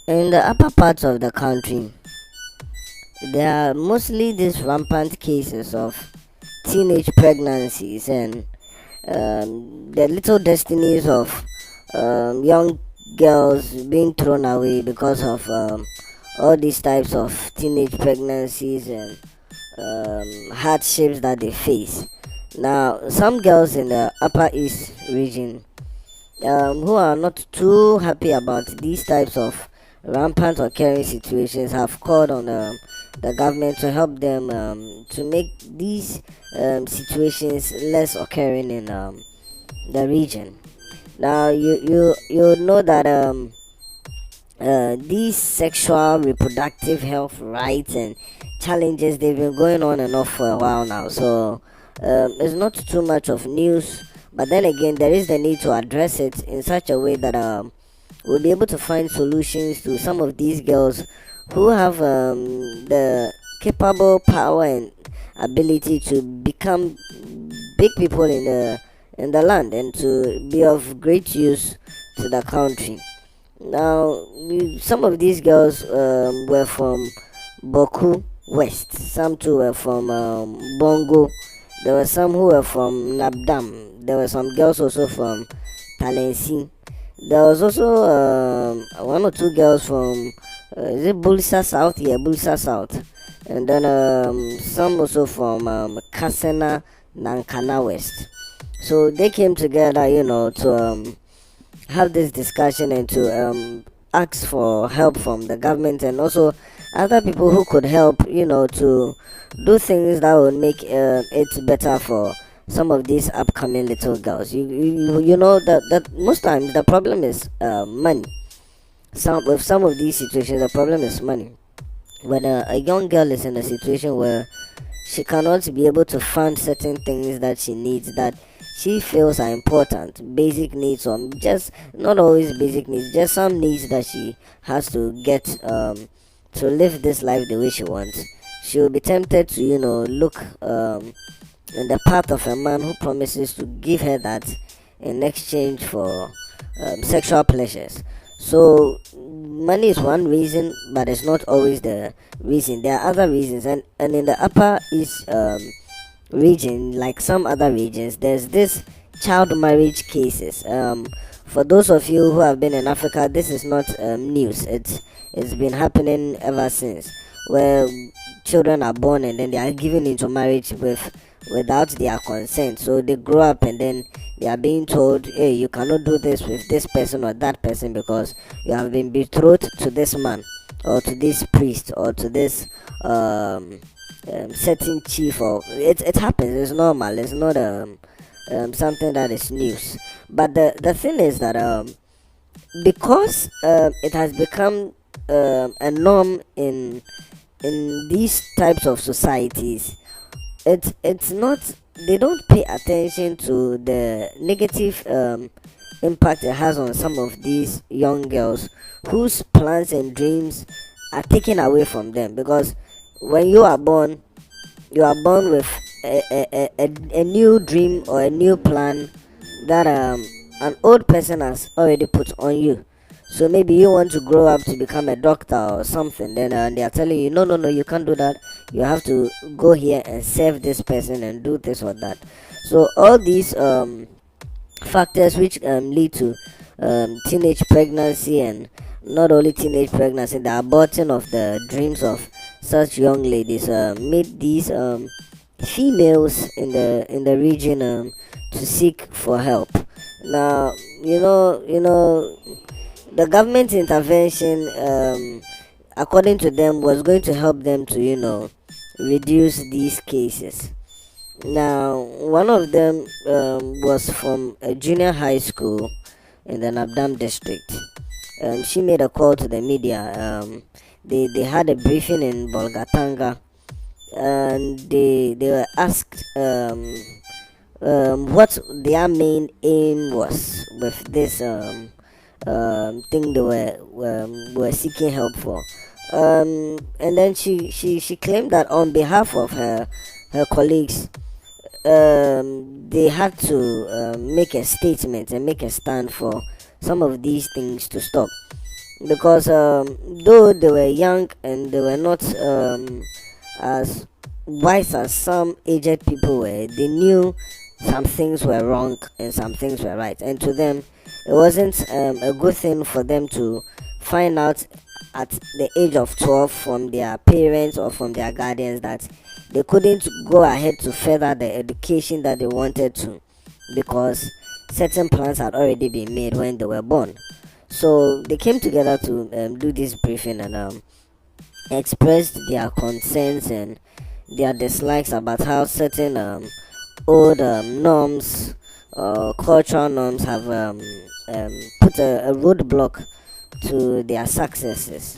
In the upper parts of the country, there are mostly these rampant cases of teenage pregnancies and the little destinies of young girls being thrown away because of all these types of teenage pregnancies and hardships that they face. Now, some girls in the Upper East region who are not too happy about these types of rampant occurring situations have called on the government to help them to make these situations less occurring in the region. Now you know that these sexual reproductive health rights and challenges, they've been going on and off for a while now, so it's not too much of news, but then again there is the need to address it in such a way that we'll be able to find solutions to some of these girls who have the capable power and ability to become big people in the land and to be of great use to the country. Now, some of these girls were from Boku West, some too were from Bongo. There were some who were from Nabdam. There were some girls also from Talensi. There was also one or two girls from is it Bulisa South? Yeah, Bulisa South. And then some also from Kasena Nankana West. So they came together, to have this discussion and to ask for help from the government and also other people who could help, to do things that would make it better for some of these upcoming little girls. You know that most times the problem is money. Some of these situations, the problem is money. When a young girl is in a situation where she cannot be able to fund certain things that she needs, that she feels are important, basic needs, or just not always basic needs, just some needs that she has to get to live this life the way she wants, she will be tempted to look in the path of a man who promises to give her that in exchange for sexual pleasures. So money is one reason, but it's not always the reason. There are other reasons, and in the Upper East region, like some other regions, there's this child marriage cases. For those of you who have been in Africa, this is not news. It's been happening ever since, where children are born and then they are given into marriage without their consent. So they grow up and then they are being told, hey, you cannot do this with this person or that person because you have been betrothed to this man or to this priest or to this certain chief. Or it happens. It's normal. It's not something that is news. But the thing is that because it has become a norm in these types of societies, it's not, they don't pay attention to the negative impact it has on some of these young girls whose plans and dreams are taken away from them. Because when you are born with a new dream or a new plan that an old person has already put on you. So maybe you want to grow up to become a doctor or something, then they are telling you, no, you can't do that. You have to go here and serve this person and do this or that. So all these factors which lead to teenage pregnancy, and not only teenage pregnancy, the aborting of the dreams of such young ladies made these females in the region to seek for help. Now, the government intervention, according to them, was going to help them to reduce these cases. Now, one of them was from a junior high school in the Nabdam district. She made a call to the media. They had a briefing in Bolgatanga, and they were asked what their main aim was with this thing they were seeking help for. And then she claimed that on behalf of her colleagues, they had to make a statement and make a stand for some of these things to stop. because though they were young and they were not as wise as some aged people were, they knew some things were wrong and some things were right, and to them it wasn't a good thing for them to find out at the age of 12 from their parents or from their guardians that they couldn't go ahead to further the education that they wanted to, because certain plans had already been made when they were born. So they came together to do this briefing and expressed their concerns and their dislikes about how certain old norms, cultural norms, have put a roadblock to their successes.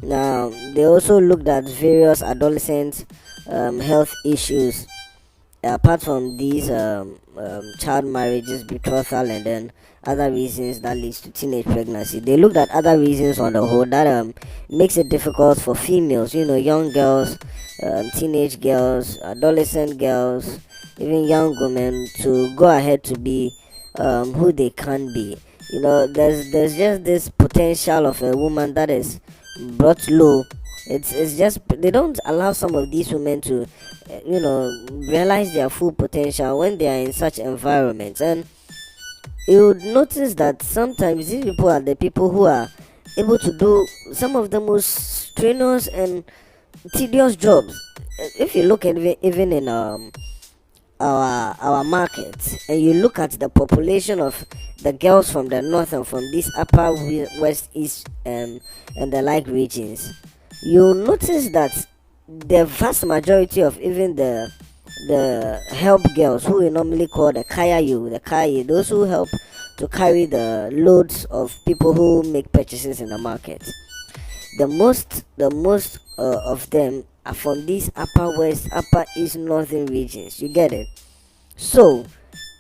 Now, they also looked at various adolescent health issues apart from these child marriages, betrothal, and then other reasons that leads to teenage pregnancy. They looked at other reasons on the whole that makes it difficult for females, young girls, teenage girls, adolescent girls, even young women to go ahead to be who they can be. There's just this potential of a woman that is brought low. It's just they don't allow some of these women to realize their full potential when they are in such environments. And you would notice that sometimes these people are the people who are able to do some of the most strenuous and tedious jobs. If you look at even in our markets, and you look at the population of the girls from the north and from these upper west, east, and the like regions, you'll notice that the vast majority of even the help girls, who we normally call the kaya, those who help to carry the loads of people who make purchases in the market, the most of them are from these upper west, upper east, northern regions. You get it? So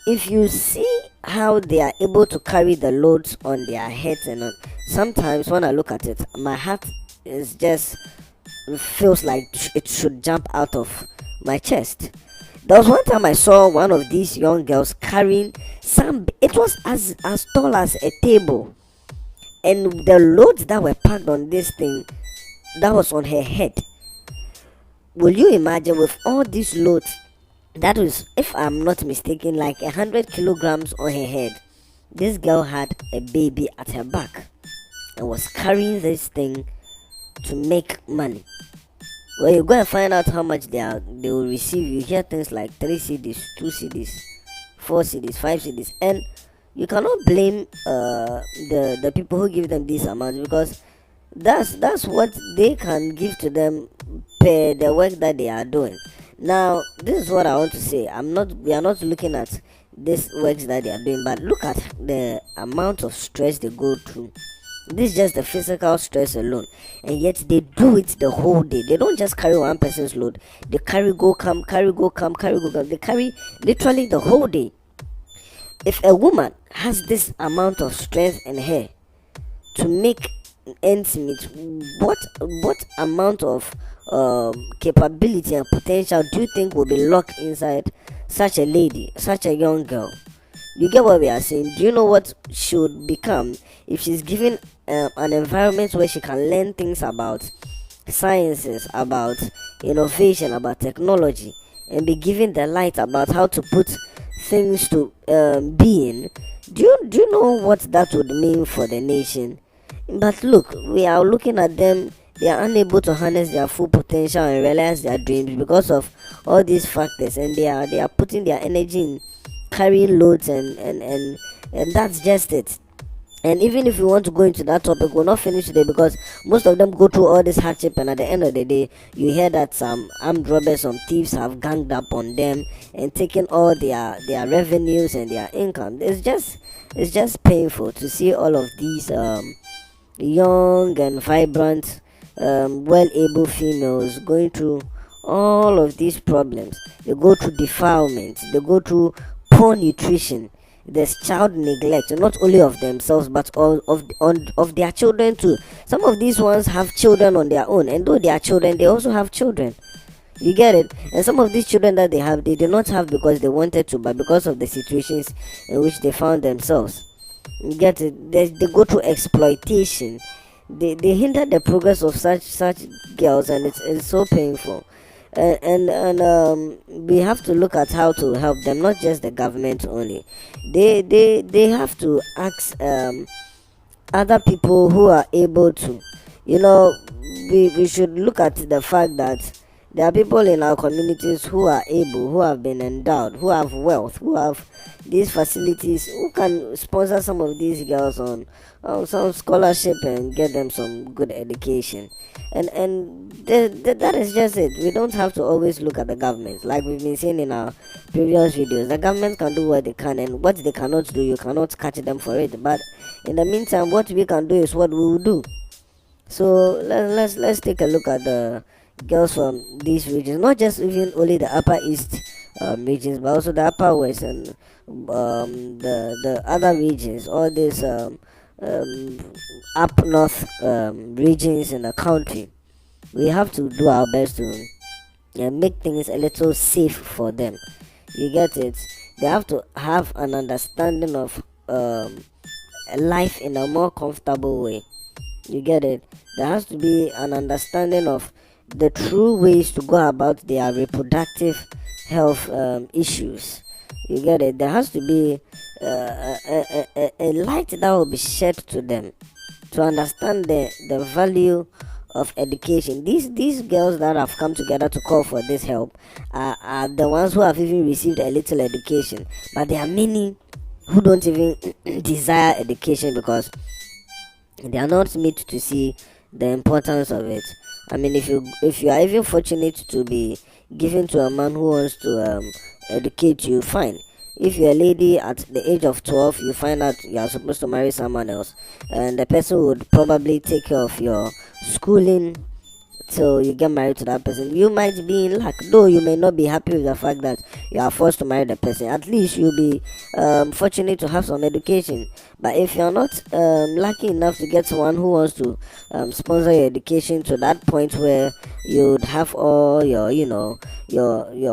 if you see how they are able to carry the loads on their heads, and sometimes when I look at it, my heart is just feels like it should jump out of my chest. There was one time I saw one of these young girls carrying some. It was as tall as a table, and the loads that were packed on this thing that was on her head. Will you imagine, with all these loads? That was, if I'm not mistaken, like 100 kilograms on her head. This girl had a baby at her back and was carrying this thing to make money. When you go and find out how much they will receive, you hear things like 3 cedis, 2 cedis, 4 cedis, 5 cedis, and you cannot blame the people who give them these amounts, because that's what they can give to them per the work that they are doing. Now, this is what I want to say. We are not looking at these works that they are doing, but look at the amount of stress they go through. This is just the physical stress alone, and yet they do it the whole day. They don't just carry one person's load. They carry go come, carry go come, carry go come. They carry literally the whole day. If a woman has this amount of strength in her to make ends meet, what amount of capability and potential do you think will be locked inside such a lady, such a young girl? You get what we are saying? Do you know what she would become if she's given an environment where she can learn things about sciences, about innovation, about technology, and be given the light about how to put things to being? Do you know what that would mean for the nation? But look, we are looking at them. They are unable to harness their full potential and realize their dreams because of all these factors, and they are putting their energy in carrying loads, and that's just it. And even if you want to go into that topic, we'll not finish today, because most of them go through all this hardship, and at the end of the day, you hear that some armed robbers, some thieves have ganged up on them and taken all their revenues and their income. It's just painful to see all of these young and vibrant, well-able females going through all of these problems. They go through defilement, they go through poor nutrition, there's child neglect, not only of themselves but of their children too. Some of these ones have children on their own, and though they are children, they also have children. You get it? And some of these children that they have, they do not have because they wanted to, but because of the situations in which they found themselves. You get it? They go through exploitation. they hinder the progress of such girls, and it's so painful. And we have to look at how to help them, not just the government only. They have to ask other people who are able to, you know, we should look at the fact that there are people in our communities who are able, who have been endowed, who have wealth, who have these facilities, who can sponsor some of these girls on some scholarship and get them some good education. And that is just it. We don't have to always look at the government, like we've been saying in our previous videos. The government can do what they can, and what they cannot do, you cannot catch them for it. But in the meantime, what we can do is what we will do. So let's take a look at the girls from these regions, not just even only the upper east regions, but also the upper west and the other regions, all these um, up north regions in the country. We have to do our best to make things a little safe for them. You get it? They have to have an understanding of life in a more comfortable way. You get it? There has to be an understanding of the true ways to go about their reproductive health issues. You get it? There has to be a light that will be shed to them to understand the value of education. These girls that have come together to call for this help are the ones who have even received a little education, but there are many who don't even desire education because they are not made to see the importance of it. I mean, if you are even fortunate to be given to a man who wants to educate you, fine. If you're a lady at the age of 12, you find out you are supposed to marry someone else, and the person would probably take care of your schooling till you get married to that person. You might be in luck, though you may not be happy with the fact that you are forced to marry the person. At least you'll be fortunate to have some education. But if you're not lucky enough to get someone who wants to sponsor your education to that point where you'd have all your, your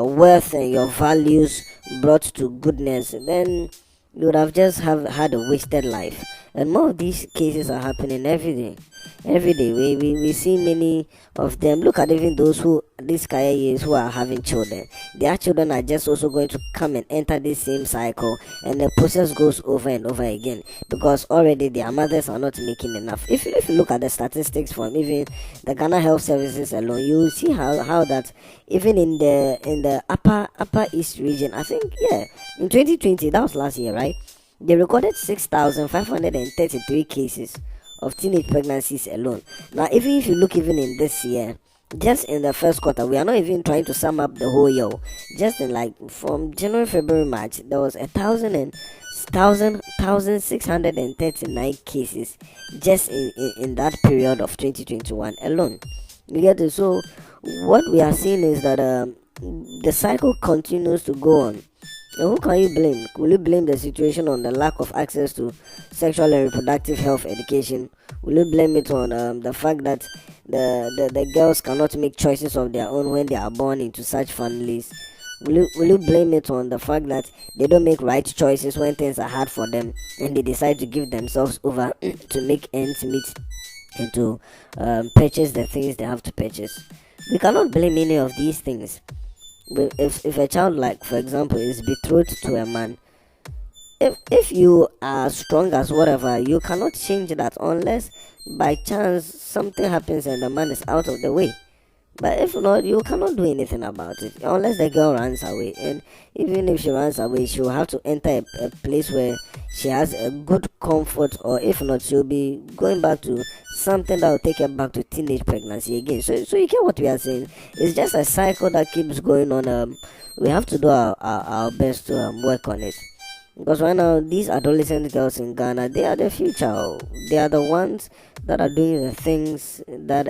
worth and your values brought to goodness, then you would have just have had a wasted life. And more of these cases are happening every day. Every day we see many of them. Look at even those who these career years who are having children. Their children are just also going to come and enter this same cycle, and the process goes over and over again because already their mothers are not making enough. If you look at the statistics from even the Ghana Health Services alone, you will see how that even in the upper east region, I think, yeah, in 2020, that was last year, right? They recorded 6,533 cases of teenage pregnancies alone. Now, even if you look even in this year, just in the first quarter, we are not even trying to sum up the whole year. Just in like from January, February, March, there was 1,639 cases just in that period of 2021 alone. You get it? So, what we are seeing is that the cycle continues to go on. And who can you blame? Will you blame the situation on the lack of access to sexual and reproductive health education? Will you blame it on the fact that the girls cannot make choices of their own when they are born into such families? Will you blame it on the fact that they don't make right choices when things are hard for them and they decide to give themselves over to make ends meet and to purchase the things they have to purchase? We cannot blame any of these things. If a child, like for example, is betrothed to a man, if you are strong as whatever, you cannot change that unless by chance something happens and the man is out of the way. But if not, you cannot do anything about it unless the girl runs away. And even if she runs away, she will have to enter a place where she has a good comfort, or if not, she'll be going back to something that will take her back to teenage pregnancy again. So you get what we are saying? It's just a cycle that keeps going on. We have to do our best to work on it. Because right now, these adolescent girls in Ghana, they are the future. They are the ones that are doing the things that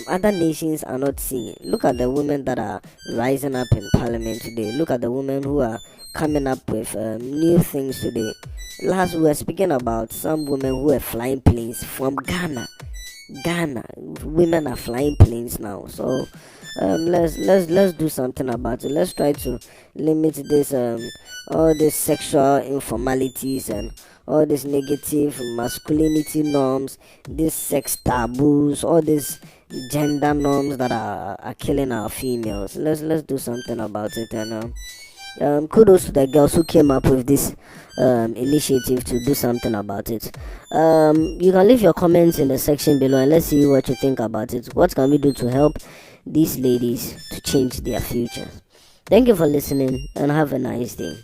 other nations are not seeing. Look at the women that are rising up in parliament today. Look at the women who are coming up with new things today. Last, we were speaking about some women who were flying planes from Ghana. Women are flying planes now. So let's do something about it. Let's try to limit this all these sexual informalities and all these negative masculinity norms, these sex taboos, all these gender norms that are killing our females. Let's do something about it. And kudos to the girls who came up with this initiative to do something about it. You can leave your comments in the section below and let's see what you think about it. What can we do to help these ladies to change their future? Thank you for listening and have a nice day.